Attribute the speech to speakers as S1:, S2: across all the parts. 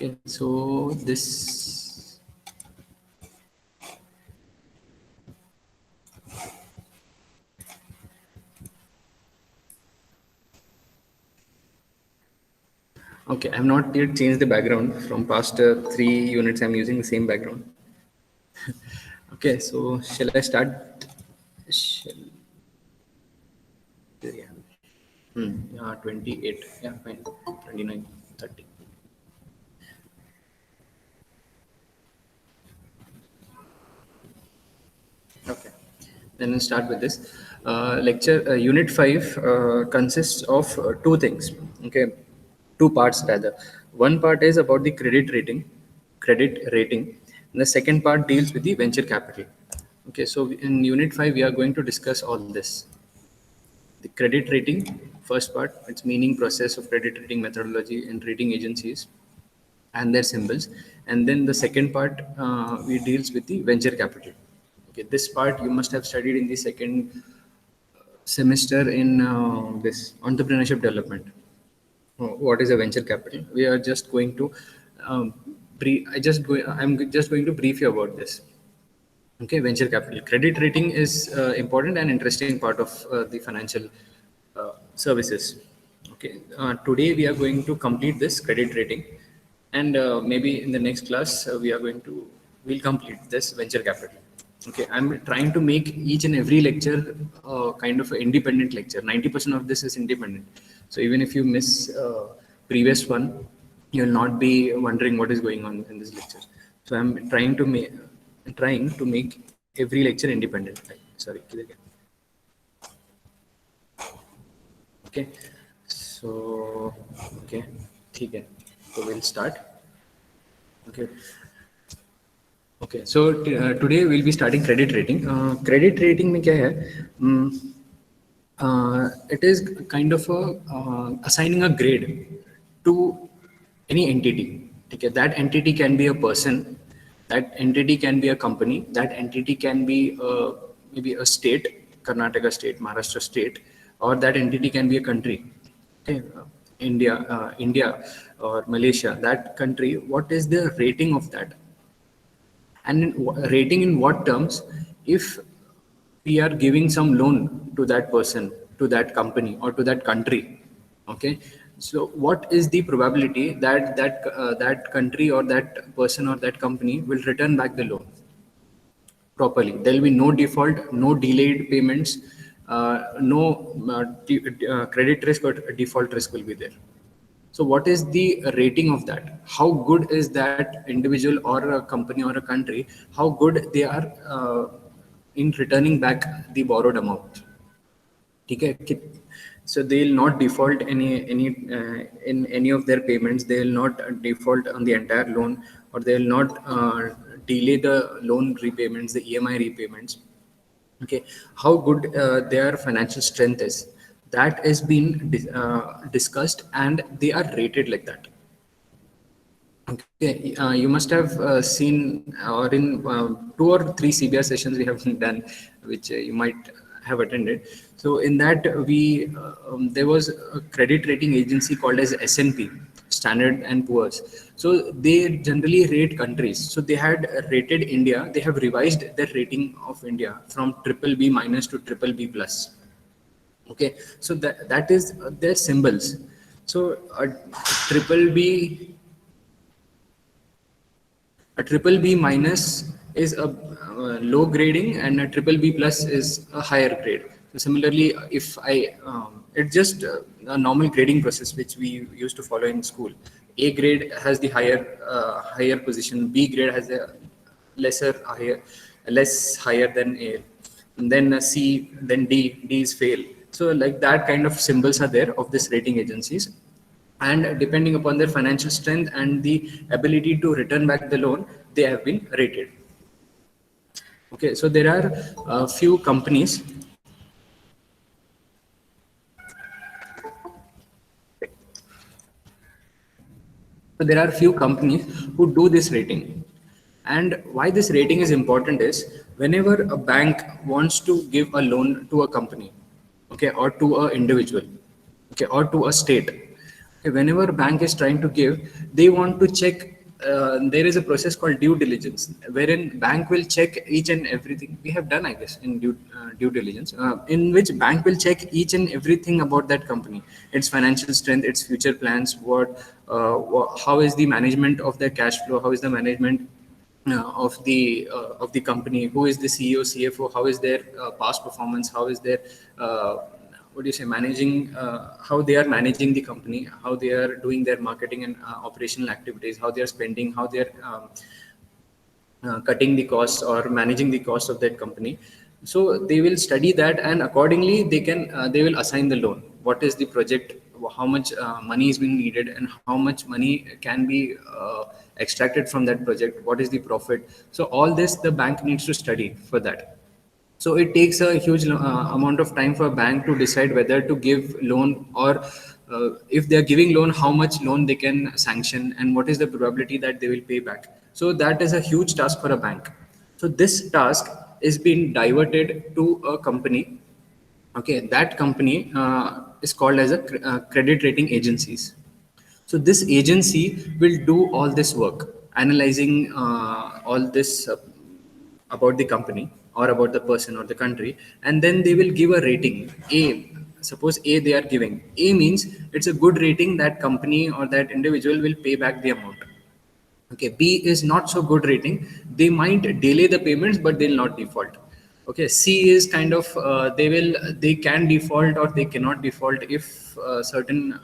S1: Okay, so this okay, I have not yet changed the background from past 3 units. I'm using the same background. Okay, so shall I start? Shall, yeah. Yeah, 28. Yeah, fine. 29, 30. Okay. Then we'll start with this. Unit 5 consists of two things. Okay. Two parts rather. One part is about the credit rating. And the second part deals with the venture capital. Okay. So in unit 5, we are going to discuss all this. The credit rating, first part, its meaning, process of credit rating methodology and rating agencies and their symbols. And then the second part, we deals with the venture capital. Okay, this part you must have studied in the second semester in this entrepreneurship development. What is a venture capital? We are just going to I'm just going to brief you about this. Okay, venture capital. Credit rating is important and interesting part of the financial services. Okay, today we are going to complete this credit rating, and maybe in the next class we'll complete this venture capital. Okay, I'm trying to make each and every lecture kind of an independent lecture. 90% of this is independent. So even if you miss previous one, you'll not be wondering what is going on in this lecture. So I'm trying to make every lecture independent. Sorry. Okay. So okay. Okay. So we'll start. Okay. Okay. So today we'll be starting credit rating. Credit rating में क्या है? It is kind of assigning a grade to any entity. Okay, that entity can be a person, that entity can be a company, that entity can be maybe a state, Karnataka state, Maharashtra state, or that entity can be a country. Okay, India or Malaysia, that country. What is the rating of that? And rating in what terms? If we are giving some loan to that person, to that company, or to that country, okay, so what is the probability that that country or that person or that company will return back the loan properly? There will be no default, no delayed payments, no credit risk or default risk will be there. So what is the rating of that? How good is that individual or a company or a country? How good they are in returning back the borrowed amount? Okay. So they will not default in any of their payments. They will not default on the entire loan, or they will not delay the loan repayments, the EMI repayments. Okay, how good their financial strength is, that is being discussed, and they are rated like that. Okay, you must have seen, or in 2 or 3 CBR sessions we have done, which you might have attended. So in that there was a credit rating agency called as S&P, Standard and Poor's. So they generally rate countries. So they had rated India. They have revised their rating of India from triple B minus to triple B plus. Okay, so that is their symbols. So triple B a triple B minus is a low grading, and a triple B plus is a higher grade. So similarly, if it's just a normal grading process which we used to follow in school. A grade has the higher position. B grade has a less higher than A. And then C, then D. D is fail. So like that kind of symbols are there of this rating agencies, and depending upon their financial strength and the ability to return back the loan, they have been rated. Okay, so there are a few companies. So there are a few companies who do this rating. And why this rating is important is, whenever a bank wants to give a loan to a company, okay, or to an individual, okay, or to a state, Whenever a bank is trying to give, they want to check. There is a process called due diligence, wherein bank will check each and everything. We have done, I guess, in due diligence, in which bank will check each and everything about that company, its financial strength, its future plans, how is the management of their cash flow, how is the management of the company, who is the CEO, CFO, how is their past performance, how is their what do you say managing, how they are managing the company, how they are doing their marketing and operational activities, how they are spending, how they are cutting the costs or managing the cost of that company. So they will study that, and accordingly they will assign the loan. What is the project, how much money is being needed, and how much money can be extracted from that project, what is the profit. So all this the bank needs to study for that. So it takes a huge amount of time for a bank to decide whether to give loan, or if they are giving loan, how much loan they can sanction, and what is the probability that they will pay back. So that is a huge task for a bank. So this task is being diverted to a company. Okay, that company is called as a credit rating agencies. So this agency will do all this work, analyzing all this about the company or about the person or the country, and then they will give a rating. A, suppose A they are giving, A means it's a good rating, that company or that individual will pay back the amount. Okay, B is not so good rating, they might delay the payments but they'll not default. Okay, C is kind of they can default or they cannot default if certain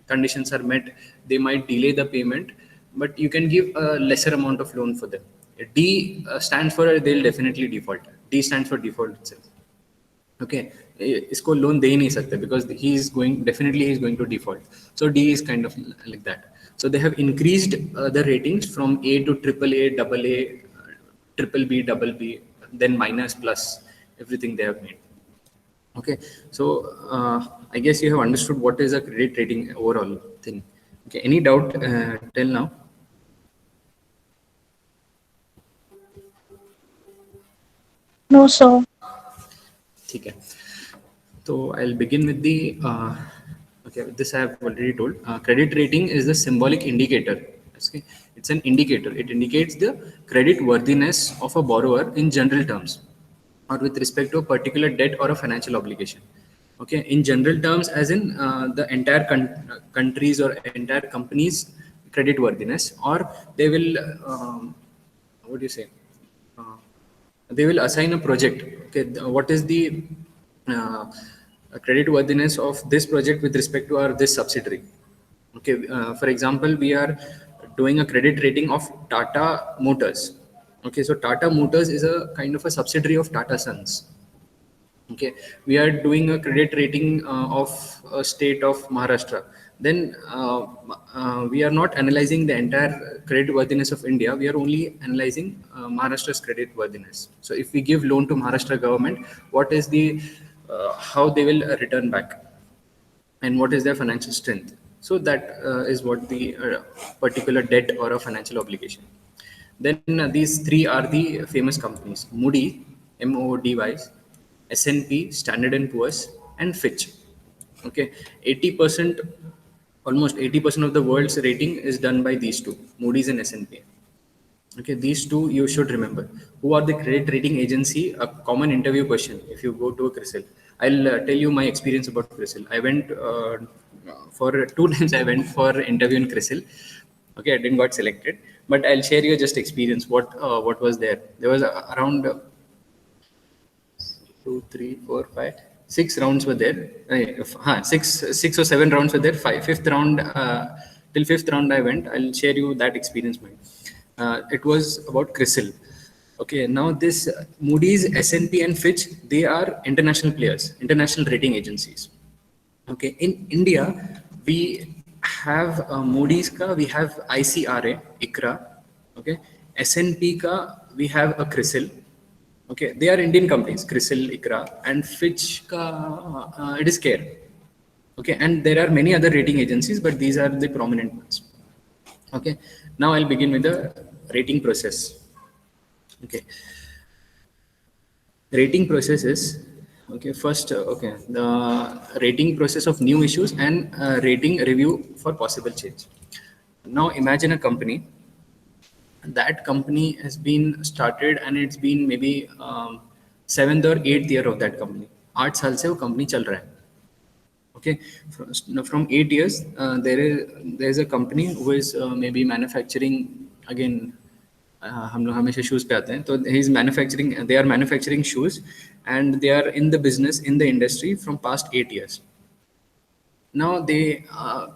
S1: conditions are met. They might delay the payment, but you can give a lesser amount of loan for them. D stands for they'll definitely default. D stands for default itself. Okay, इसको loan दे ही नहीं सकते because he is going, definitely he is going to default. So D is kind of like that. So they have increased the ratings from A to triple A, double A, triple B, double B, then minus, plus, everything they have made. Okay, so I guess you have understood what is a credit rating overall thing. Okay, any doubt till now?
S2: No, sir.
S1: ठीक है. So I'll begin with the okay. This I have already told. Credit rating is the symbolic indicator. Okay, it's an indicator. It indicates the credit worthiness of a borrower in general terms, or with respect to a particular debt or a financial obligation. Okay, in general terms, as in the entire countries or entire companies' credit worthiness, or they will what do you say? Uh, they will assign a project. Okay, what is the uh, credit worthiness of this project with respect to our this subsidiary? Okay, for example, we are doing a credit rating of Tata Motors. Okay, so Tata Motors is a kind of a subsidiary of Tata Sons. Okay, we are doing a credit rating of a state of Maharashtra. Then we are not analyzing the entire credit worthiness of India, we are only analyzing Maharashtra's credit worthiness. So if we give loan to Maharashtra government, what is the how they will return back, and what is their financial strength. So that is what the particular debt or a financial obligation. Then these three are the famous companies: Moody, MOODY, S&P, Standard and Poor's, and Fitch. Okay, 80%, almost 80% of the world's rating is done by these two, Moody's and S&P. Okay, these two you should remember. Who are the credit rating agency? A common interview question if you go to a CRISIL. I'll tell you my experience about CRISIL. I went for 2 times. I went for interview in CRISIL. Okay, I didn't got selected, but I'll share you just experience. What was there? There was around 6 rounds were there. Six or seven rounds were there. Fifth round, till fifth round I went. I'll share you that experience. It was about CRISIL. Okay, now this Moody's, S&P, and Fitch, they are international players, international rating agencies. Okay, in India, we have Moody's ka, we have ICRA, ICRA. Okay, S&P ka, we have a CRISIL. Okay, they are Indian companies, CRISIL, ICRA, and Fitch ka, it is CARE. Okay, and there are many other rating agencies, but these are the prominent ones. Okay, now I'll begin with the rating process. Okay, rating process is Okay, first, the rating process of new issues and rating review for possible change. Now imagine a company. That company has been started and it's been maybe seventh or eighth year of that company. 8 साल से वो company चल रहा है. Okay, from 8 years, there is a company who is maybe manufacturing again. हम लोग हमेशा shoes पे आते हैं तो he is manufacturing, they are manufacturing shoes and they are in the business, in the industry from past 8 years. Now they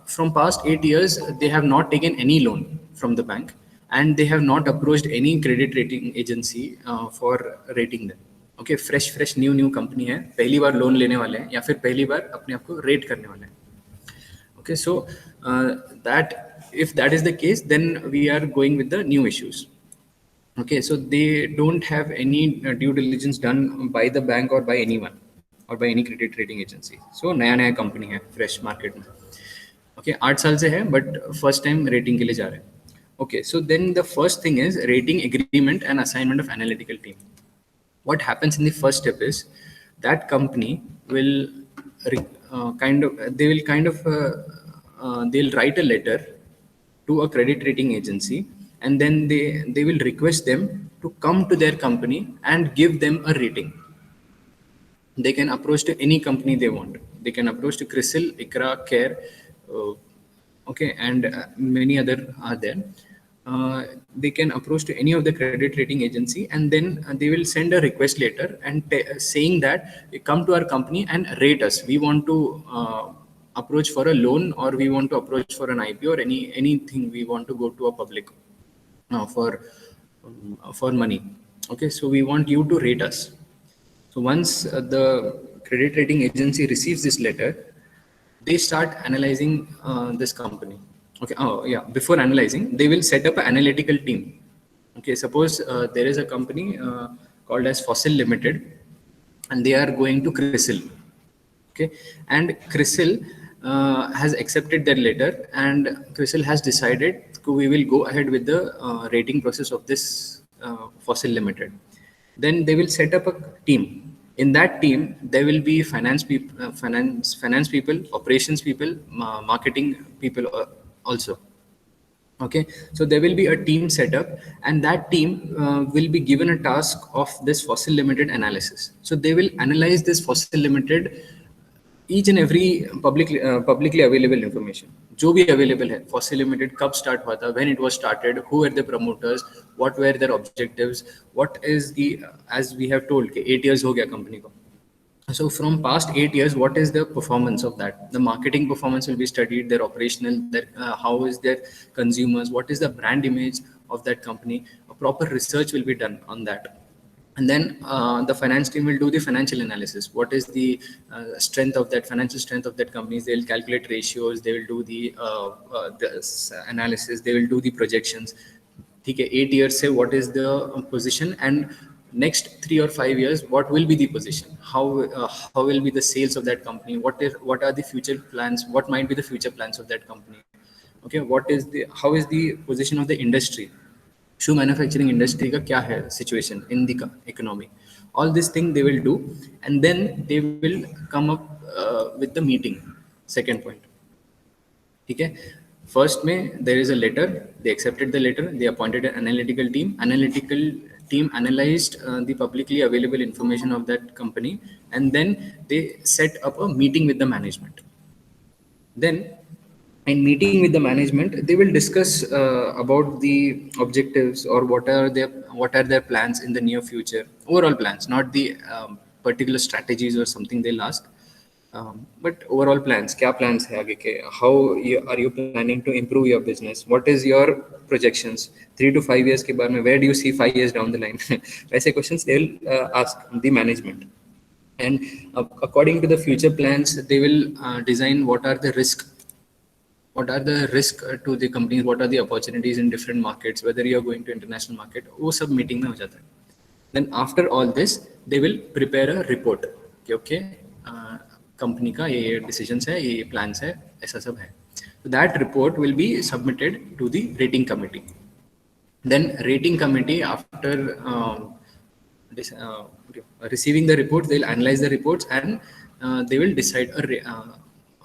S1: from past 8 years they have not taken any loan from the bank and they have not approached any credit rating agency for rating them. Okay, fresh new company है, पहली बार loan लेने वाले हैं या फिर पहली बार अपने आप को रेट करने वाले हैं. Okay, so that if that is the case, then we are going with the new issues. Okay, so they don't have any due diligence done by the bank or by anyone or by any credit rating agency. So नया company है, fresh market में. Okay, 8 साल से है, but first time rating के लिए जा रहे हैं. Okay, so then the first thing is rating agreement and assignment of analytical team. What happens in the first step is that company will they'll write a letter to a credit rating agency and then they will request them to come to their company and give them a rating. They can approach to any company they want. They can approach to CRISIL, ICRA, CARE, okay, and many other are there. They can approach to any of the credit rating agency and then they will send a request letter and saying that come to our company and rate us. We want to approach for a loan or we want to approach for an IPO or anything. We want to go to a public for money. Okay, so we want you to rate us. So once the credit rating agency receives this letter, they start analyzing this company. Okay, before analyzing, they will set up an analytical team. Okay, suppose there is a company called as Fossil Limited and they are going to CRISIL. Okay, and CRISIL has accepted their letter and CRISIL has decided we will go ahead with the rating process of this Fossil Limited. Then they will set up a team. In that team, there will be finance people, operations people, marketing people also. Okay, so there will be a team set up and that team will be given a task of this Fossil Limited analysis. So they will analyze this Fossil Limited, each and every publicly available information जो भी available है. Fossil Limited कब start हुआ था, when it was started, who were the promoters, what were their objectives, what is the, as we have told कि 8 years हो गया company को. So from past 8 years, what is the performance of that? The marketing performance will be studied, their operational, how is their consumers, what is the brand image of that company. A proper research will be done on that. And then the finance team will do the financial analysis. What is the strength of that, financial strength of that company? They will calculate ratios, they will do the analysis, they will do the projections. Okay, 8 years say what is the position and next 3 or 5 years, what will be the position? How will be the sales of that company? What are the future plans? What might be the future plans of that company? Okay, how is the position of the industry? Shoe manufacturing industry का क्या है situation in the economy? All this thing they will do, and then they will come up with the meeting. Second point. Okay. First में there is a letter. They accepted the letter. They appointed an analytical team. Analytical team analyzed the publicly available information of that company, and then they set up a meeting with the management. Then in meeting with the management, they will discuss about the objectives or what are their plans in the near future, overall plans, not the particular strategies or something they'll ask, but overall plans. क्या plans है आगे के? How are you planning to improve your business? What is your projections 3 to 5 years के बाद में? Where do you see 5 years down the line? ऐसे questions they'll ask the management. And according to the future plans, they will design what are the risks to the companies, what are the opportunities in different markets, whether you are going to international market, वो सब meeting में हो जाता है. Then after all this, they will prepare a report. Okay, company का ये decisions है, ये plans है, ऐसा सब है. So that report will be submitted to the rating committee. Then rating committee, after receiving the reports, they'll analyze the reports and they will decide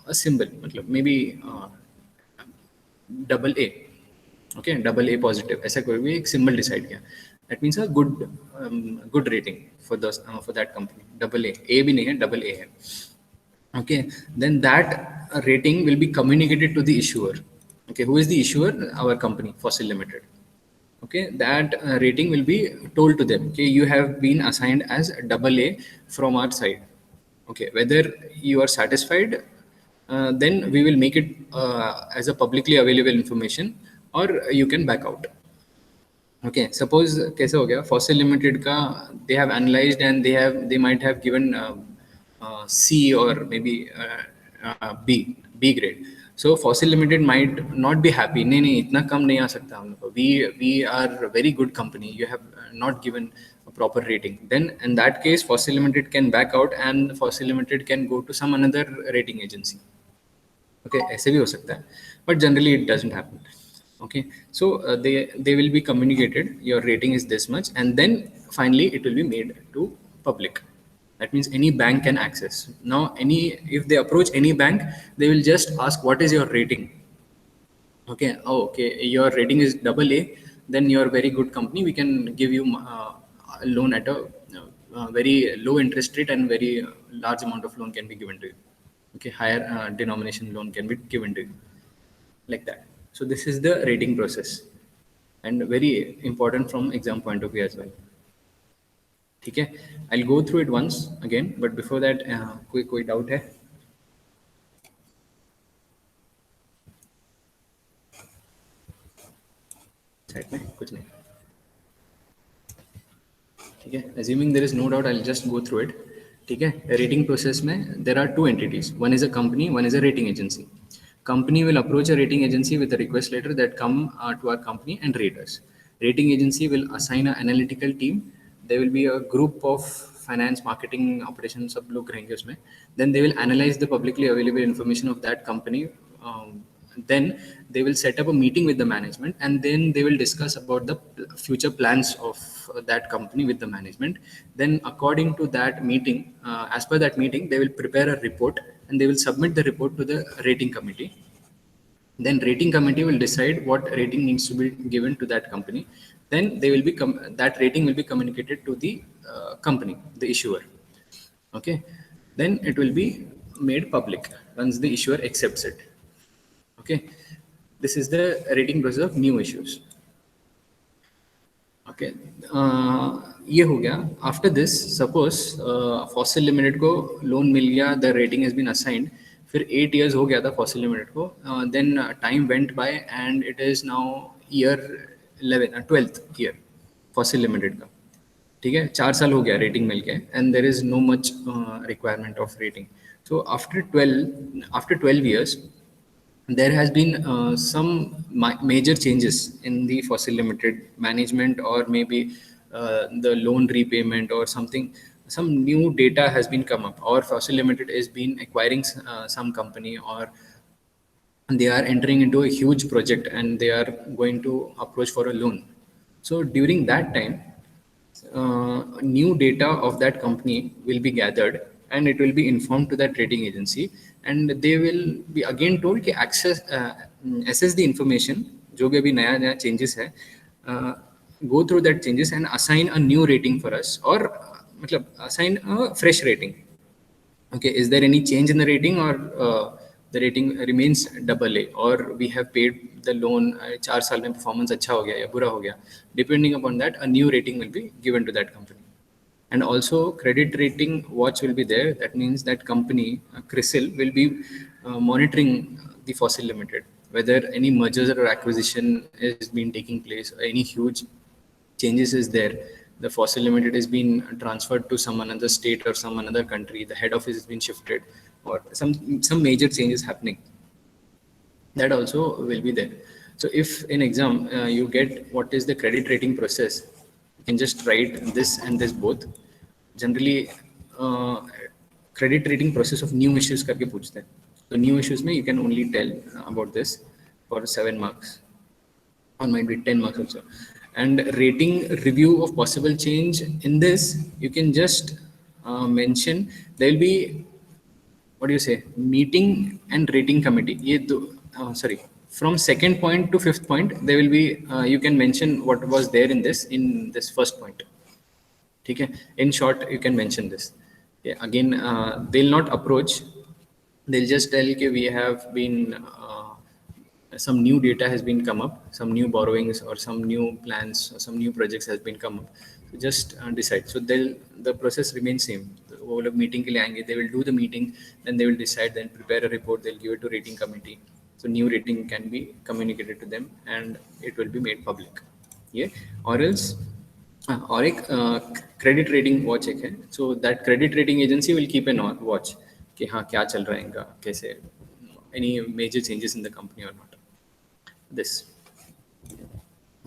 S1: a symbol, maybe double A, okay double A positive, ऐसा कोई भी एक symbol decide किया, that means a good rating for that company. Double A भी नहीं है, double A है. Okay, then that rating will be communicated to the issuer. Okay, who is the issuer? Our company, Fossil Limited. Okay, that rating will be told to them. Okay, you have been assigned as double A from our side. Okay, whether you are satisfied, then we will make it as a publicly available information, or you can back out. Okay, suppose कैसे हो गया, Fossil Limited का they have analyzed and they might have given C or maybe B grade. So Fossil Limited might not be happy. नहीं इतना कम नहीं आ सकता हम लोग को. We are a very good company. You have not given a proper rating. Then in that case, Fossil Limited can back out and Fossil Limited can go to some another rating agency. Okay, ऐसे भी हो सकता है, but generally it doesn't happen. Okay, so they will be communicated, your rating is this much, and then finally it will be made to public. That means any bank can access. Now if they approach any bank, they will just ask what is your rating. Okay, oh, okay, your rating is double A, then you're a very good company, we can give you a loan at a very low interest rate, and very large amount of loan can be given to you. Okay, higher denomination loan can be given to you, like that. So this is the rating process, and very important from exam point of view as well. Okay, I'll go through it once again, but before that, कोई doubt है? Side में कुछ नहीं. ठीक है, assuming there is no doubt, I'll just go through it. ठीक है, rating process में there are two entities. One is a company, one is a rating agency. Company will approach a rating agency with a request letter that come to our company and rate us. Rating agency will assign an analytical team. There will be a group of finance, marketing, operations, सब लोग रहेंगे उसमें. Then they will analyze the publicly available information of that company. Then they will set up a meeting with the management, and then they will discuss about the future plans of that company with the management. Then according to that meeting, as per that meeting, they will prepare a report and they will submit the report to the rating committee. Then rating committee will decide what rating needs to be given to that company. Then they will be that rating will be communicated to the company, the issuer. Okay, then it will be made public once the issuer accepts it. Okay, this is the rating process of new issues. Okay, ये हो गया. After this, suppose Fossil Limited को loan मिल गया, the rating has been assigned. फिर 8 years हो गया था Fossil Limited को. Then time went by and it is now year 12th year Fossil Limited का. ठीक है, 4 साल हो गया rating मिल के, and there is no much requirement of rating. So after 12 years, there has been some major changes in the Fossil Limited management, or maybe the loan repayment or something. Some new data has been come up, or Fossil Limited is been acquiring some company, or they are entering into a huge project and they are going to approach for a loan. So during that time, new data of that company will be gathered and it will be informed to that rating agency, and they will be again told कि assess the information, जो भी अभी नया changes है, go through that changes and assign a new rating for us, or मतलब assign a fresh rating. Okay, is there any change in the rating, or the rating remains double A, or we have paid the loan, 4 साल में performance अच्छा हो गया या बुरा हो गया. Depending upon that, a new rating will be given to that company. And also credit rating watch will be there. That means that company, CRISIL, will be monitoring the Fossil Limited, whether any mergers or acquisition is been taking place, or any huge changes is there. The Fossil Limited is being transferred to some another state or some another country. The head office has been shifted, or some major changes happening. That also will be there. So if in exam you get what is the credit rating process, you can just write this and this both. Generally, credit rating process of new issues करके पूछते हैं. So new issues में you can only tell about this for 7 marks, or might be 10 marks also. And rating review of possible change, in this you can just mention there will be, what do you say, meeting and rating committee. Sorry, from second point to fifth point there will be, you can mention what was there in this first point. Okay, in short you can mention this. Yeah, again, they'll not approach, they'll just tell okay, we have been some new data has been come up, some new borrowings or some new plans or some new projects has been come up. So just decide. So the process remains same. The whole of meeting ke liye aayenge, they will do the meeting, then they will decide, then prepare a report, they'll give it to rating committee. So new rating can be communicated to them and it will be made public. Yeah, or else और एक credit rating watch एक है. So that credit rating agency will keep an watch कि हाँ क्या चल रहा है इनका, कैसे, any major changes in the company or not. This.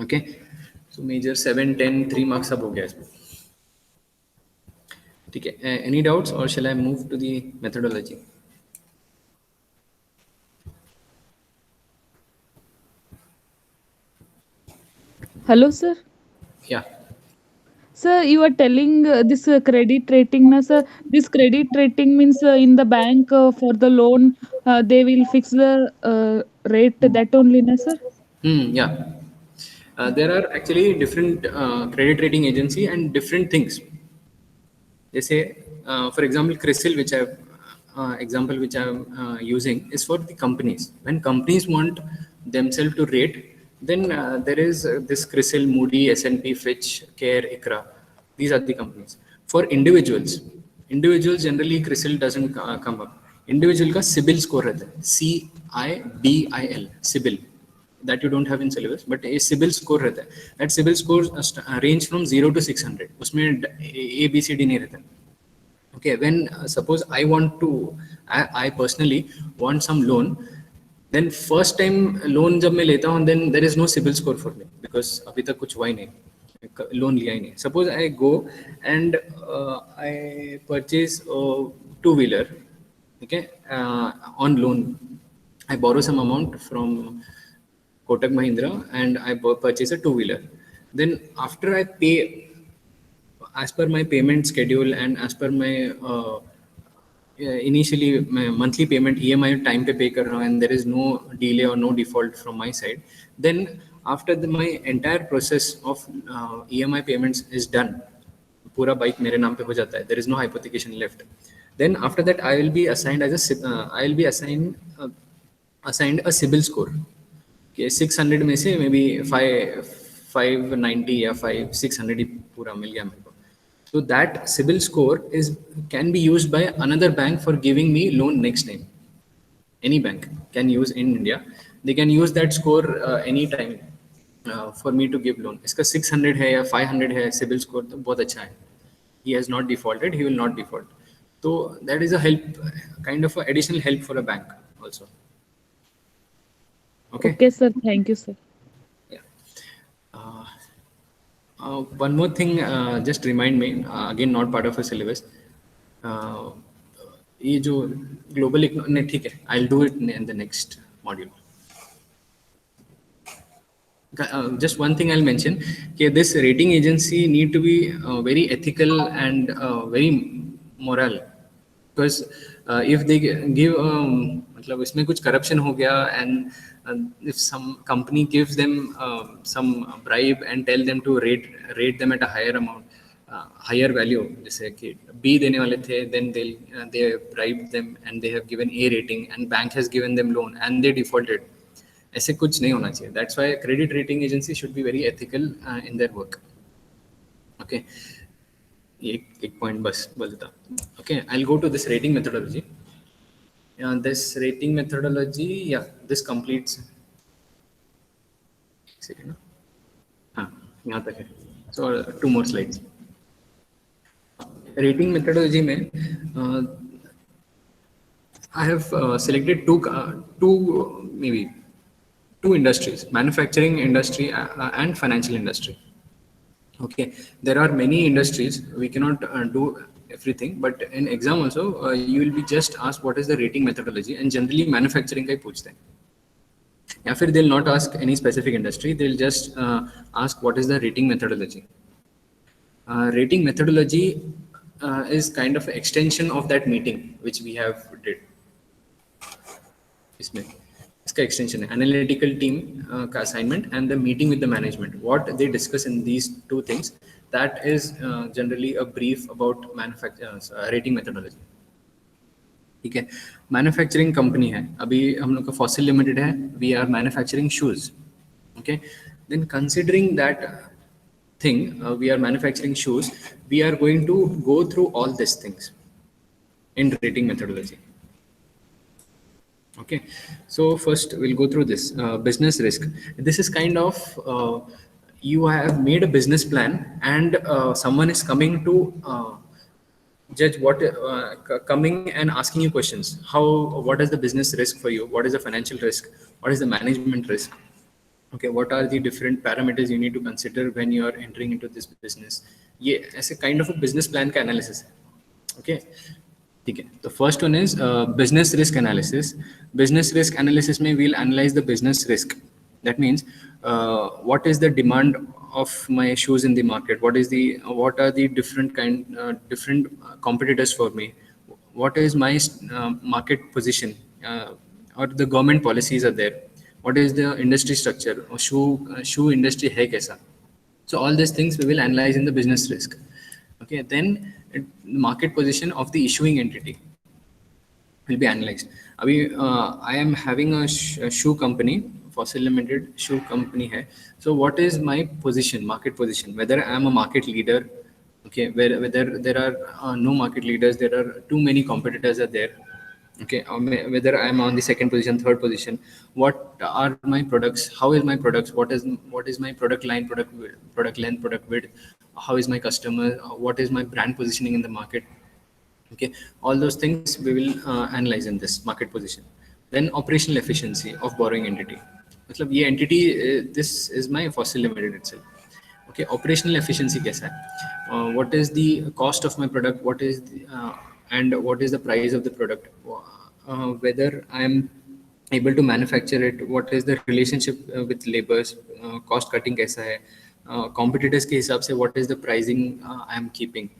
S1: Okay. So major 7, 10, 3 marks सब हो गया इसमें. ठीक है. Any doubts or shall I move to the methodology?
S3: Hello, sir.
S1: Yeah.
S3: Sir, you are telling this credit rating, na, sir. This credit rating means in the bank for the loan, they will fix the rate, that only, na, sir?
S1: Yeah. There are actually different credit rating agency and different things. जैसे for example CRISIL, which I example which I am using is for the companies. When companies want themselves to rate, then there is this CRISIL, Moody, S&P, Fitch, CARE, ICRA. These are the companies. For individuals generally CRISIL doesn't come up. Individual का CIBIL score रहता है, CIBIL, CIBIL. That you don't have in syllabus, but a CIBIL score रहता है. That CIBIL score range from 0 to 600. उसमें A, B, C, D नहीं रहता. Okay, when suppose I personally want some loan, then first time loan जब मैं लेता हूँ, then there is no CIBIL score for me because अभी तक कुछ हुआ ही नहीं, loan लिया ही नहीं. Suppose I go and I purchase a two-wheeler, okay, on loan. I borrow some amount from Kotak Mahindra and I purchase a two-wheeler. Then after I pay as per my payment schedule and as per my initially my monthly payment EMI time पे pay कर रहा हूँ and there is no delay or no default from my side, then after my entire process of EMI payments is done, पूरा bike मेरे नाम पे हो जाता है, there is no hypothecation left. Then after that I will be assigned assigned a CIBIL score. 600 में से may be 590 या 600 ही पूरा मिल गया मेरे को. So that CIBIL score can be used by another bank for giving me loan next time. Any bank can use in India. They can use that score any time for me to give loan. इसका 600 है या 500 है CIBIL score, तो बहुत अच्छा है. He has not defaulted, he will not default. So that is a help, kind of a additional help for a bank also.
S3: Okay, sir. Thank you, sir.
S1: Yeah. One more thing, just remind me, again not part of a syllabus. ये जो global नहीं, ठीक है, I'll do it in the next module. Just one thing I'll mention, कि this rating agency need to be very ethical and very moral, because if they give मतलब इसमें कुछ corruption हो गया and if some company gives them some bribe and tell them to rate them at a higher amount, higher value, जैसे कि B देने वाले थे, then they bribed them and they have given A rating and bank has given them loan and they defaulted. ऐसे कुछ नहीं होना चाहिए. That's why credit rating agency should be very ethical in their work. Okay, एक point बस बोलता. Okay, I'll go to this rating methodology. This rating methodology, yeah, this completes. Second, हाँ, यहाँ तक है. So 2 more slides. Rating methodology में I have selected two industries: manufacturing industry and financial industry. Okay, there are many industries, we cannot do everything, but in exam also you will be just asked what is the rating methodology, and generally manufacturing का ही पूछते हैं. या फिर they'll not ask any specific industry, they'll just ask what is the rating methodology. Rating methodology is kind of an extension of that meeting which we have did. इसमें इसका extension है analytical team का assignment and the meeting with the management. What they discuss in these two things, that is generally a brief about rating methodology. ठीक है. Manufacturing company है, अभी हम लोग का फॉसिल लिमिटेड है, we are manufacturing shoes. Okay, then considering that thing, we are manufacturing shoes, we are going to go through all these things in rating methodology. Okay, so first we'll go through this business risk. This is kind of you have made a business plan and someone is coming to judge what coming and asking you questions. What is the business risk for you? What is the financial risk? What is the management risk? Okay, what are the different parameters you need to consider when you are entering into this business? ये ऐसे kind of a business plan का analysis है. Okay, ठीक है. The first one is business risk analysis. Business risk analysis में we'll analyze the business risk. That means what is the demand of my shoes in the market? What are the different competitors for me? What is my market position? Or the government policies are there. What is the industry structure? Shoe industry है कैसा? So all these things we will analyze in the business risk. Okay, then market position of the issuing entity will be analyzed. अभी I am having a shoe company, Fossil Limited shoe company है. So what is my position, market position? Whether I am a market leader, okay, whether there are no market leaders, there are too many competitors are there. Okay, whether I am on the second position, third position, what are my products? How is my products? What is my product line, product length, product width? How is my customer? What is my brand positioning in the market? Okay, all those things we will analyze in this market position. Then operational efficiency of borrowing entity. मतलब ये entity, this is my Fossil Limited itself. Okay, operational efficiency कैसा है? What is the cost of my product? And what is the price of the product? Whether I am able to manufacture it, what is the relationship with laborers, cost cutting कैसा है, competitors के हिसाब से what is the pricing I am keeping,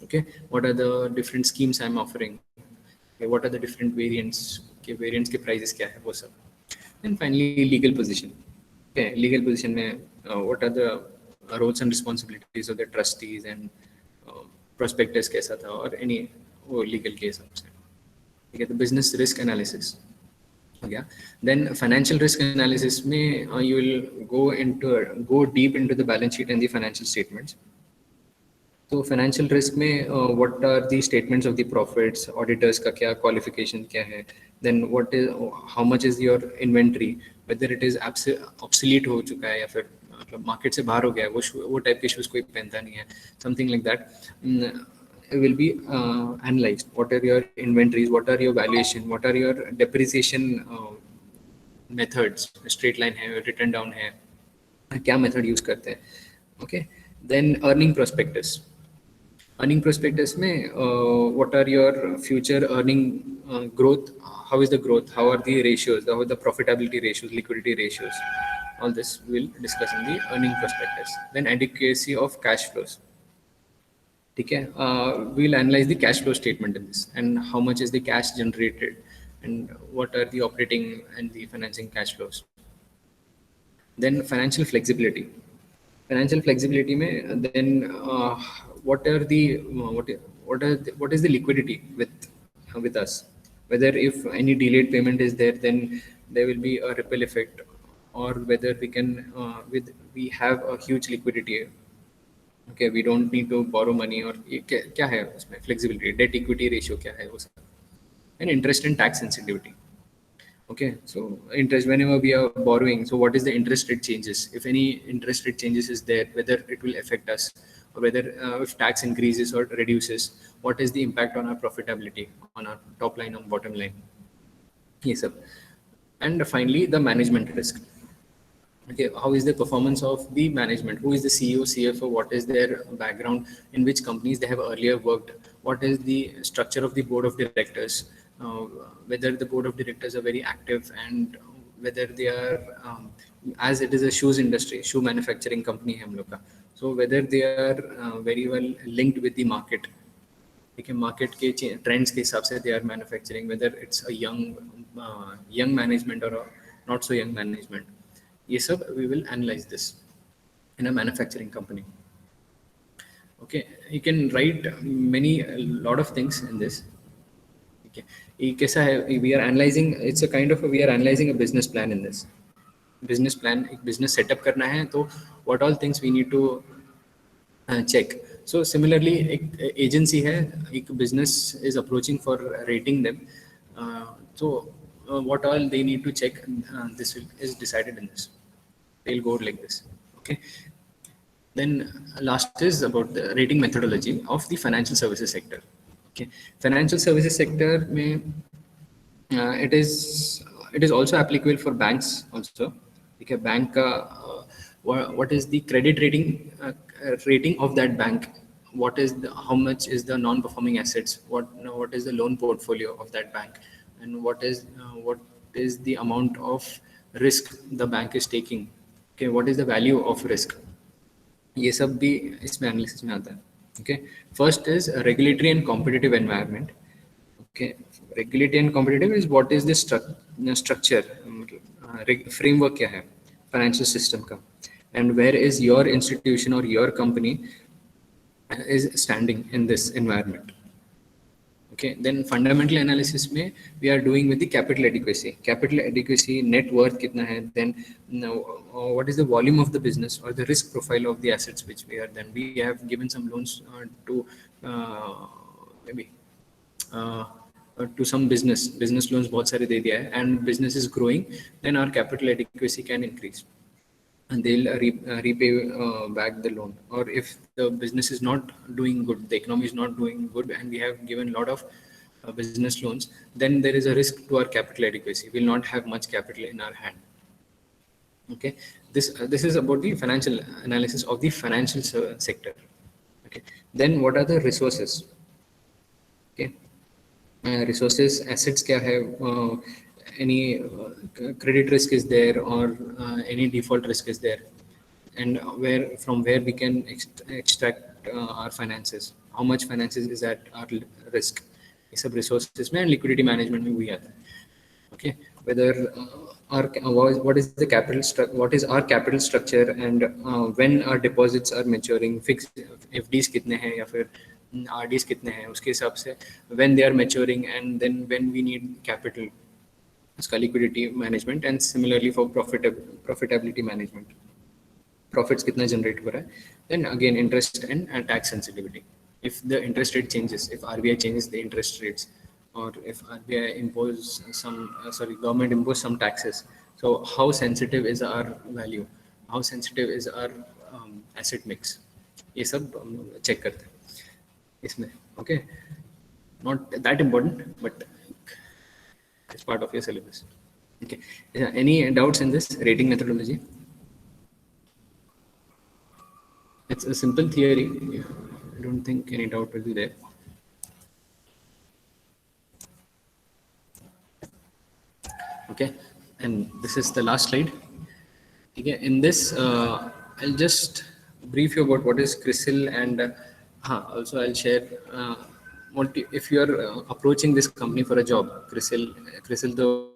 S1: okay, what are the different schemes I am offering, okay, what are the different variants के prices क्या है, वो सब. And finally legal position. Okay, legal position में what are the roles and responsibilities of the trustees and prospectus कैसा था और any legal case. You get the business risk analysis. Yeah. Then financial risk analysis में you will go deep into the balance sheet and the financial statements. So financial risk में what are the statements of the profits, auditors का क्या qualification क्या है, then how much is your inventory, whether it is obsolete हो चुका है या फिर मार्केट से बाहर हो गया है, वो टाइप के शूज कोई पहनता नहीं है, something like that. Will be analyzed. What are your inventories? What are your valuation? What are your depreciation methods? Straight line है, written down है, क्या method use करते हैं? Okay. Then earning prospectus. Earning prospectus में what are your future earning growth? How is the growth? How are the ratios? How are the profitability ratios? Liquidity ratios? All this we'll discuss in the earning prospectus. Then adequacy of cash flows. Okay, we'll analyze the cash flow statement in this and how much is the cash generated and what are the operating and the financing cash flows. Then financial flexibility. Financial flexibility में then what is the liquidity with us? Whether if any delayed payment is there, then there will be a ripple effect, or whether we have a huge liquidity. Okay, we don't need to borrow money, or क्या है उसमें flexibility, debt equity ratio क्या है वो सब, and interest and tax sensitivity. Okay, so interest, whenever we are borrowing, so what is the interest rate changes? If any interest rate changes is there, whether it will affect us, or whether if tax increases or reduces, what is the impact on our profitability, on our top line, on bottom line. Yes, sir. And finally, the management risk. Okay, how is the performance of the management? Who is the CEO, CFO? What is their background? In which companies they have earlier worked? What is the structure of the board of directors? Whether the board of directors are very active and whether they are as it is a shoes industry, shoe manufacturing company है हम लोग का, so whether they are very well linked with the market, ठीक है, market के trends के हिसाब से they are manufacturing, whether it's a young management और नॉट सो यंग मैनेजमेंट, ये सब we will analyse this in a manufacturing company. Okay, you can write many a lot of things in this. Okay, ये कैसा है, we are analyzing, it's a kind of we are analyzing a business plan in this. Business plan, एक business setup करना है, तो what all things we need to check. So similarly, एक agency है, एक business is approaching for rating them. So what all they need to check, is decided in this. They'll go like this. Okay. Then last is about the rating methodology of the financial services sector. Okay, financial services sector में it is also applicable for banks also. Okay, bank का what is the credit rating of that bank? What is how much is the non-performing assets? What is the loan portfolio of that bank? And what is the amount of risk the bank is taking? Okay, what is the value of risk? ये सब भी इसमें analysis में आता है. Okay, first is regulatory and competitive environment. Okay, regulatory and competitive is what is the structure, framework क्या है financial system का, and where is your institution और your company is standing in this environment. Okay, then fundamental analysis में we are doing with the capital adequacy, net worth कितना है, then what is the volume of the business or the risk profile of the assets which we have given some loans to maybe to some business loans बहुत सारे दे दिया है, and business is growing, then our capital adequacy can increase and they'll repay back the loan. Or if the business is not doing good, the economy is not doing good, and we have given a lot of business loans, then there is a risk to our capital adequacy. We'll not have much capital in our hand. Okay, this is about the financial analysis of the financial sector. Okay, then what are the resources? Okay, resources, assets क्या है, any credit risk is there, or any default risk is there, and from where we can extract our finances, how much finances is at our risk, ये सब resources में, and liquidity management में भी आता है. Okay, whether what is the what is our capital structure, and when our deposits are maturing, fixed FDs कितने हैं या फिर RDs कितने हैं, उसके हिसाब से when they are maturing, and then when we need capital, उसका liquidity management, and similarly for profitability management, profits कितना generate हो रहा है, then again interest and tax sensitivity. If the interest rate changes, if RBI changes the interest rates, or if RBI impose government impose some taxes, so how sensitive is our value, how sensitive is our asset mix, ये सब check करते हैं इसमें. Okay, not that important, but it's part of your syllabus. Okay, any doubts in this rating methodology? It's a simple theory. I don't think any doubt will be there. Okay, and this is the last slide. Okay, in this, I'll just brief you about what is CRISIL, and also I'll share if you are approaching this company for a job, CRISIL the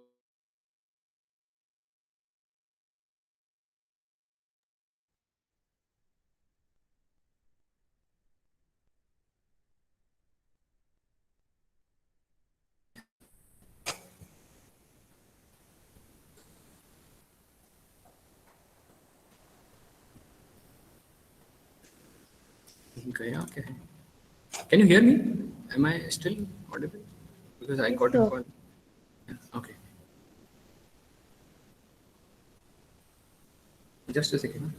S1: गया क्या है? Can you hear me? Am I still audible? Because I got a call. Okay. Just a second.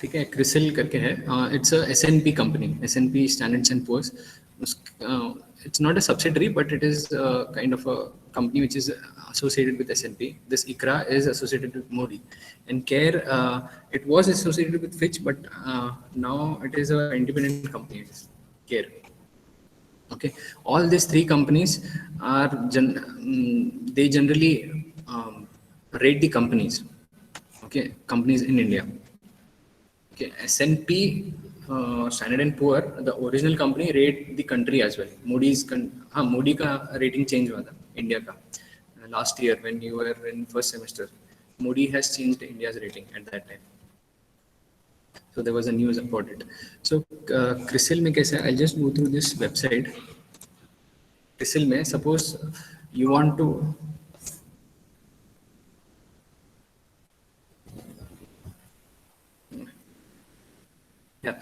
S1: ठीक है, क्रिसिल करके है. It's a SNP company, SNP Standards and Poor's. It's not a subsidiary, but it is kind of a company which is associated with S&P. This ICRA is associated with Modi, and CARE, it was associated with Fitch, but now it is an independent company. It is CARE. Okay, all these three companies are they generally rate the companies. Okay, companies in India. Okay, S&P, Standard and Poor, the original company, rate the country as well. हाँ, Moody का rating change हुआ था India का last year when you were in first semester. Moody has changed India's rating at that time. So there was a news about it. So CRISIL में कैसे? I'll just go through this website. CRISIL में suppose you want to yeah.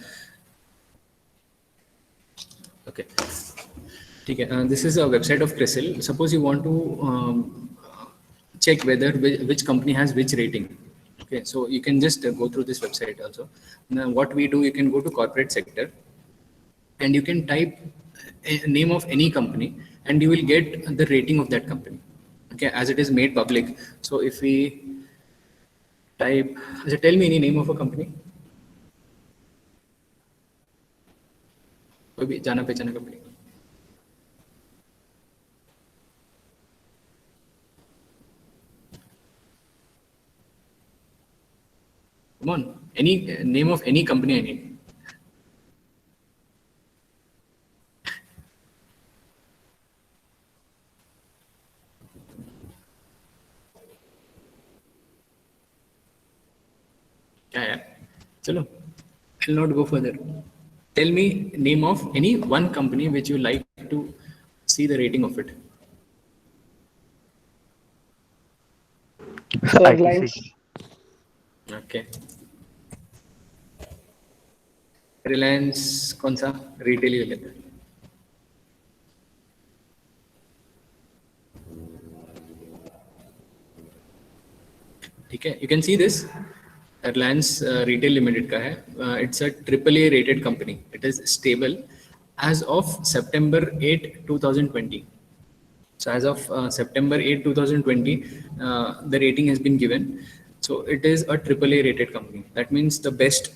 S1: Okay. ठीक है. This is a website of CRISIL. Suppose you want to check whether which company has which rating. Okay, so you can just go through this website also. Now, what we do, you can go to corporate sector, and you can type a name of any company, and you will get the rating of that company. Okay, as it is made public. So if we type, so tell me any name of a company. कोई भी जाना पहचाना company. Come on, any name of any company I need. क्या यार, चलो, I'll not go further. Tell me name of any one company which you like to see the rating of it.
S4: Airlines.
S1: Okay. Reliance कौन सा retail ही लेता है. ठीक है, you can see this. Reliance Retail Limited का है. It's a AAA rated company. It is stable as of September 8, 2020. So as of September 8, 2020, the rating has been given. So it is a AAA rated company. That means the best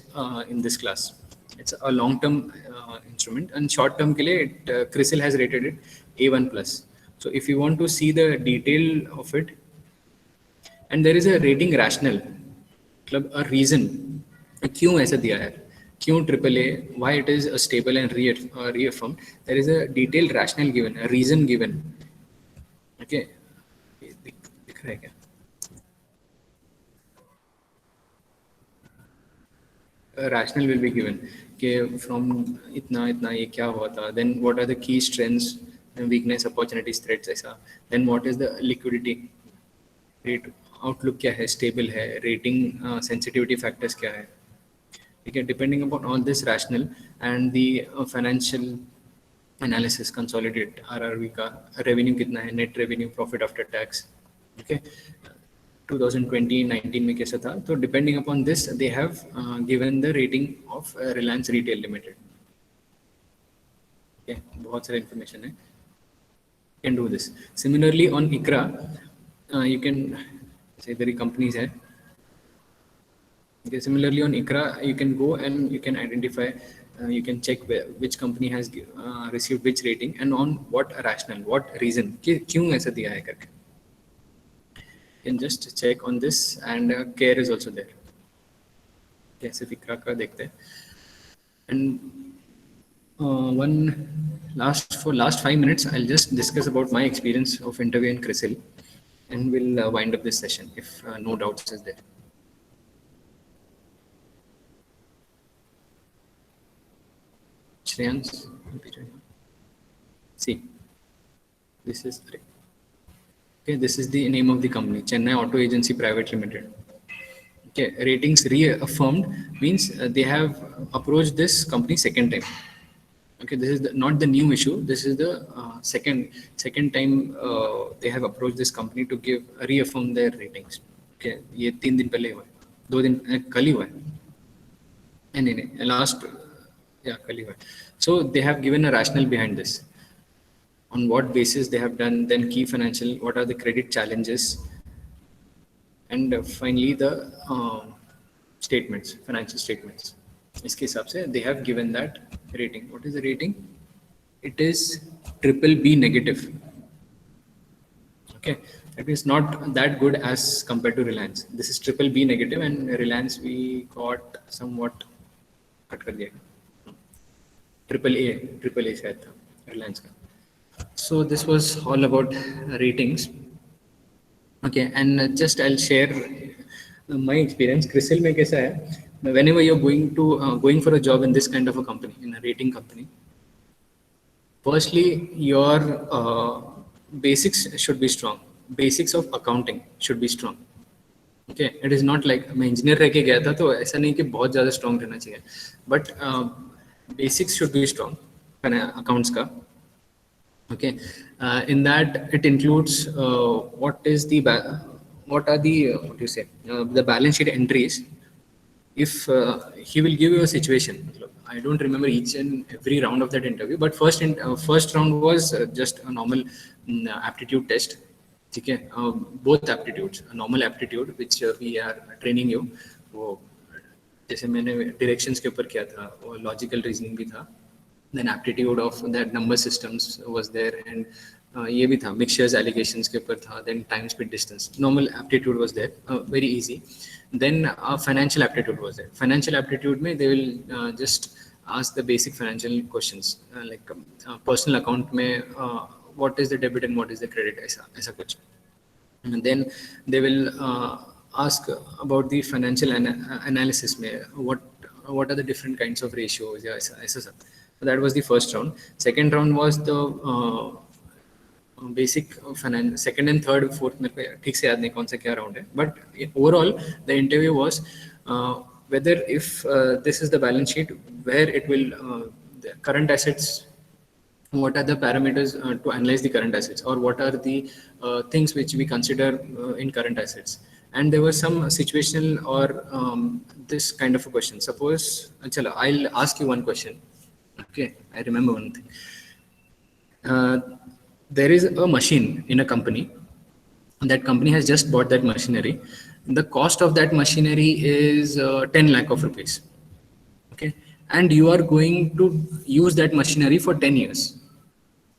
S1: in this class. It's a long-term instrument, and short-term के लिए CRISIL has rated it A1 plus. So if you want to see the detail of it, and there is a rating rationale, मतलब a reason क्यों ऐसा दिया है, क्यों AAA, why it is a stable and reaffirmed. There is a detailed rationale given, a reason given. Okay, दिख रहा है क्या? Rationale will be given कि from इतना इतना ये क्या हुआ था, then what are the key strengths and weakness, opportunities, threats ऐसा, then what is the liquidity rate, outlook क्या है, stable है, rating sensitivity factors क्या है. ठीक है, depending upon all this rationale and the financial analysis, consolidate RRV का revenue कितना है, net revenue, profit after tax. Okay, 2020-19 में कैसा था, तो depending upon this they have given the rating of Reliance Retail Limited. Okay, बहुत सारा information है. You can do this. Similarly on ICRA, you can say there are companies है. Okay, similarly on ICRA, you can go and you can identify, you can check which company has received which rating and on what rationale, what reason, कि क्यों ऐसा दिया है करके. You can just check on this, and CARE is also there. कैसे ICRA का देखते हैं. And one last 5 minutes, I'll just discuss about my experience of interview in CRISIL, and we'll wind up this session if no doubts is there. Shreyans, see, this is okay. This is the name of the company, Chennai Auto Agency Private Limited. Okay, ratings reaffirmed means they have approached this company second time. Okay, this is not the new issue. This is the second time they have approached this company to reaffirm their ratings. Okay, ये 3 दिन पहले हुआ है, 2 दिन कल ही हुआ है. नहीं last yeah कल ही हुआ. So they have given a rationale behind this, on what basis they have done, then key financial, what are the credit challenges, and finally the statements, financial statements. इसके हिसाब से they have given that rating. What is the rating? It is triple B negative. Okay, it is not that good as compared to Reliance. This is triple B negative, and Reliance we got somewhat cut कर दिया. Triple A शायद था Reliance का. So this was all about ratings. Okay, and just I'll share my experience. CRISIL में कैसा है? Whenever you're going for a job in this kind of a company, in a rating company, firstly your basics should be strong. Basics of accounting should be strong. Okay, it is not like मैं engineer रह के गया था तो ऐसा नहीं कि बहुत ज़्यादा स्ट्रॉन्ग रहना चाहिए, but basics should be strong accounts का. Okay, in that it includes what are the what do you say, the balance sheet entries. If he will give you a situation, I don't remember each and every round of that interview, but first round was just a normal aptitude test. Okay, both aptitudes, a normal aptitude which we are training you. वो जैसे मैंने directions के ऊपर किया था, वो logical reasoning भी था. Then aptitude of that number systems was there, and ये भी था mixtures allocations के ऊपर था. Then time speed distance, normal aptitude was there, very easy. Then financial aptitude was there. Financial aptitude में they will just ask the basic financial questions, like personal account में what is the debit and what is the credit, ऐसा कुछ. And then they will ask about the financial analysis में what are the different kinds of ratios या ऐसा सब. So that was the first round. Second round was the basic finance. Second and third, fourth मेरे को ठीक से याद नहीं कौन सा क्या round है. But overall, the interview was whether if this is the balance sheet, where it will the current assets. What are the parameters to analyze the current assets, or what are the things which we consider in current assets? And there was some situational or this kind of a question. Suppose, chala, I'll ask you one question. Okay, I remember one thing. There is a machine in a company. That company has just bought that machinery. The cost of that machinery is 10 lakh of rupees. Okay, and you are going to use that machinery for 10 years.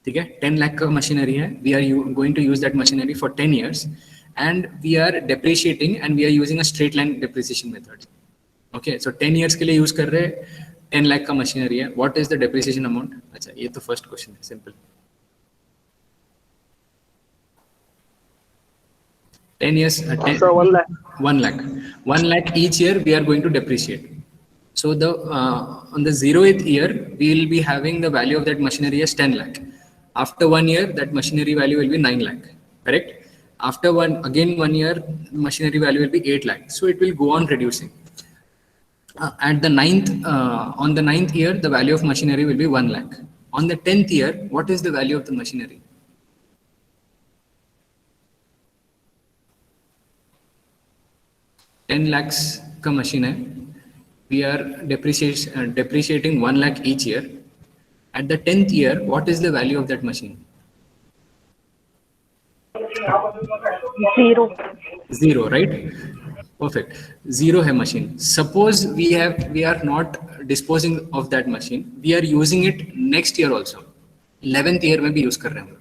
S1: ठीक है, 10 लाख का machinery है. We are going to use that machinery for 10 years, and we are depreciating, and we are using a straight line depreciation method. Okay, so 10 years के लिए use कर रहे हैं, 10 लाख का मशीनरी है. What is the depreciation amount? अच्छा, ये तो फर्स्ट क्वेश्चन है, simple. 10 years. 1 lakh each year we are going to depreciate. So the on the 0th year we will be having the value of that machinery as 10 lakh. After 1 year, that machinery value will be 9 lakh, correct? After 1 year, machinery value will be 8 lakh. So it will go on reducing. On the ninth year, the value of machinery will be 1 lakh. On the 10th year, what is the value of the machinery? $10 lakhs का machine है. We are depreciating 1 lakh each year. At the 10th year, what is the value of that machine? Zero, right? Perfect. Zero है machine. Suppose we are not disposing of that machine. We are using it next year also. 11th year में भी use कर रहे हैं.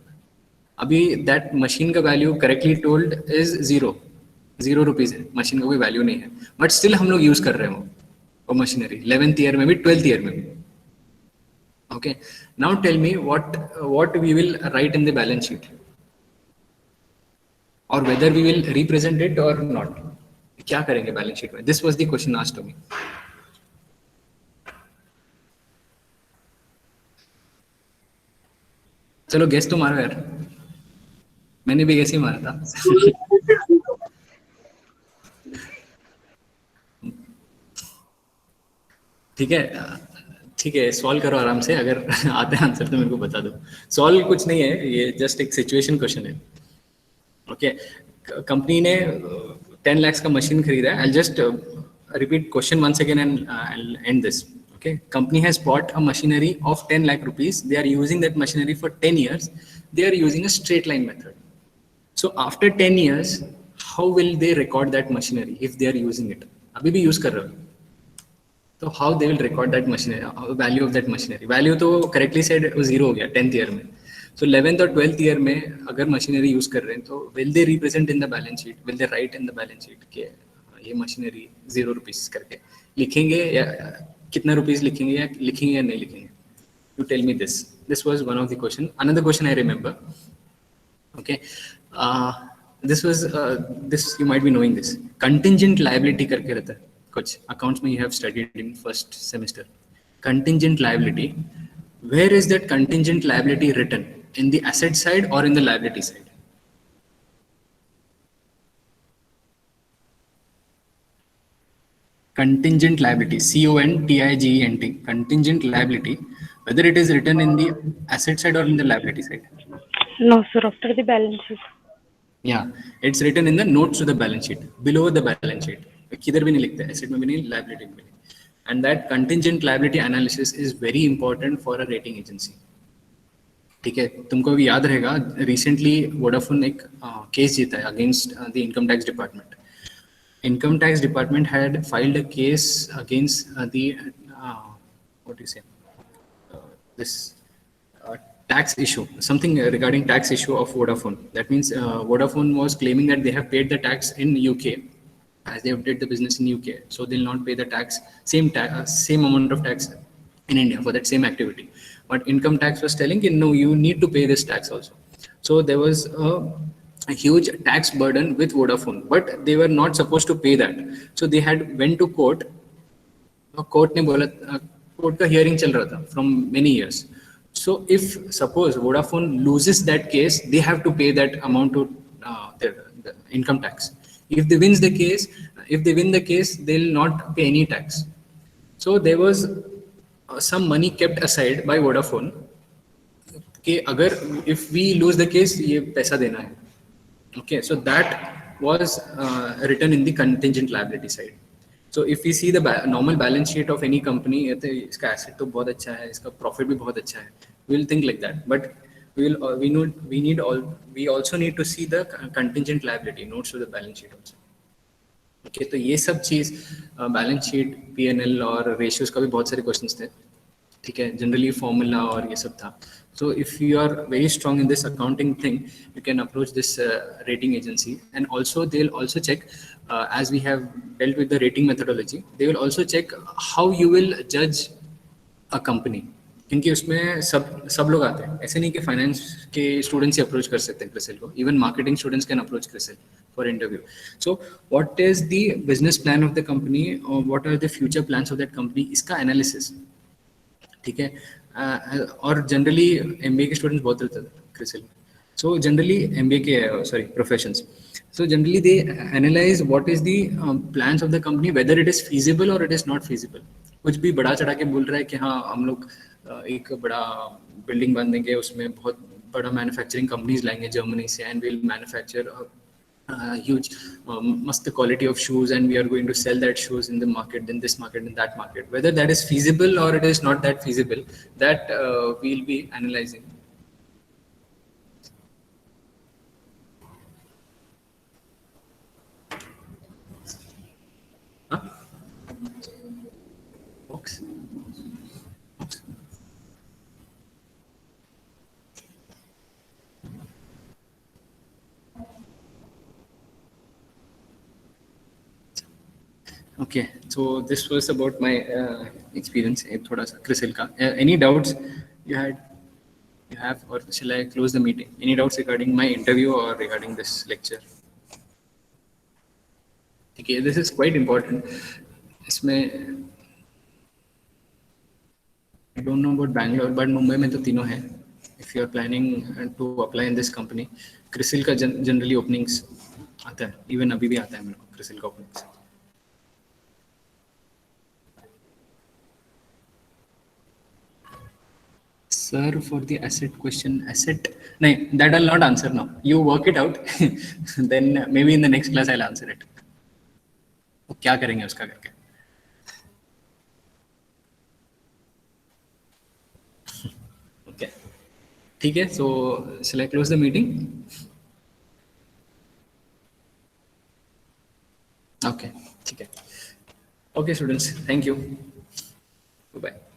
S1: अभी that machine का value correctly told is 0 rupees है. Machine का कोई value नहीं है. But still हम लोग use कर रहे हैं वो machinery. 11th year में भी, 12th year में भी. Okay, now tell me what we will write in the balance sheet, or whether we will represent it or not. क्या करेंगे balance sheet में? This was the question asked to me. चलो guess तो मारो यार. मैंने भी guess ही मारा था. ठीक है, सॉल्व करो आराम से. अगर आते हैं आंसर तो मेरे को बता दो. सॉल्व कुछ नहीं है, ये जस्ट एक सिचुएशन क्वेश्चन है. ओके, कंपनी ने 10 लाख का मशीन खरीदा है. I just repeat question once again and I'll end this. Okay, company has bought a machinery of 10 lakh rupees. They are using that machinery for 10 years. They are using a straight line method. So after 10 years, how will they record that machinery if they are using it? अभी भी use कर रहे हो. So how they will record that machinery, value of that machinery? Value तो correctly said zero हो गया 10th year में. So 11th और 12th year में अगर machinery use कर रहे हैं तो will they represent in the balance sheet? Will they write in the balance sheet कि ये machinery 0 rupees करके लिखेंगे या कितना rupees लिखेंगे या नहीं लिखेंगे? You tell me this. This was one of the question. Another question I remember. Okay. This was this you might be knowing this. Contingent liability करके रहता है कुछ accounts में you have studied in first semester. Contingent liability. Where is that contingent liability written? In the asset side or in the liability side? Contingent liability, CONTIGENT, contingent liability, whether it is written in the asset side or in the liability side.
S4: No, sir, after the balance sheet.
S1: Yeah, it's written in the notes to the balance sheet, below the balance sheet. किधर भी नहीं लिखते, asset में भी नहीं, liability में भी नहीं. And that contingent liability analysis is very important for a rating agency. ठीक है, तुमको भी याद रहेगा, recently Vodafone एक case जीता है against the income tax department. Income tax department had filed a case against the what do you say? This tax issue, something regarding tax issue of Vodafone. That means Vodafone was claiming that they have paid the tax in UK as they have did the business in UK, so they'll not pay the tax, same amount of tax in India for that same activity. But income tax was telling, no, you need to pay this tax also. So there was a huge tax burden with Vodafone, but they were not supposed to pay that. So they had went to court. Court ने बोला, court का hearing चल रहा था from many years. So if suppose Vodafone loses that case, they have to pay that amount to the income tax. If they win the case, they'll not pay any tax. So there was some money kept aside by Vodafone कि अगर if we lose the case, ये पैसा देना है. Okay, so that was written in the contingent liability side. So if we see the normal balance sheet of any company, इसका asset तो बहुत अच्छा है, इसका profit भी बहुत अच्छा है, we will think like that. But we also need to see the contingent liability notes to the balance sheet also. Okay, तो ये सब चीज balance sheet, P&L और ratios का भी बहुत सारे questions थे. ठीक है, generally formula और ये सब था. So if you are very strong in this accounting thing, you can approach this rating agency, and also they'll also check, as we have dealt with the rating methodology, they will also check how you will judge a company. क्योंकि उसमें सब लोग आते हैं, ऐसे नहीं कि finance के स्टूडेंट्स ही अप्रोच कर सकते हैं क्रिसिल को, even marketing students can approach CRISIL for interview. So what is the business plan of the company और what are the future plans of that company, इसका एनालिसिस. ठीक है, और जनरली एमबीए के स्टूडेंट्स बहुत रहते हैं क्रिसिल में. सो जनरली एमबीए के professions, so generally they analyze what is the plans of the company, whether it is feasible or it is not feasible. कुछ भी बड़ा चढ़ा के बोल रहा है कि हाँ हम लोग एक बड़ा बिल्डिंग बन देंगे, उसमें बहुत बड़ा मैन्युफैक्चरिंग कंपनीज लाएंगे जर्मनी से, and will manufacture huge must the quality of shoes, and we are going to sell that shoes in the market, then this market, and that market. Whether that is feasible or it is not that feasible, that we'll be analyzing. Okay, so this was about my experience. थोड़ा सा क्रिसिल का. Any doubts you have, or shall I close the meeting? Any doubts regarding my interview or regarding this lecture? Okay, this is quite important. इसमें I don't know about Bangalore, but Mumbai में तो तीनों हैं. If you are planning to apply in this company, CRISIL का generally openings आता है. Even अभी भी आता है मेरे को क्रिसिल का openings. Sir, for the asset question, no, that I'll not answer now. You work it out, then maybe in the next class I'll answer it. क्या करेंगे उसका करके. ठीक है, so shall I close the meeting? Okay, ठीक है. Okay students, thank you. Bye bye.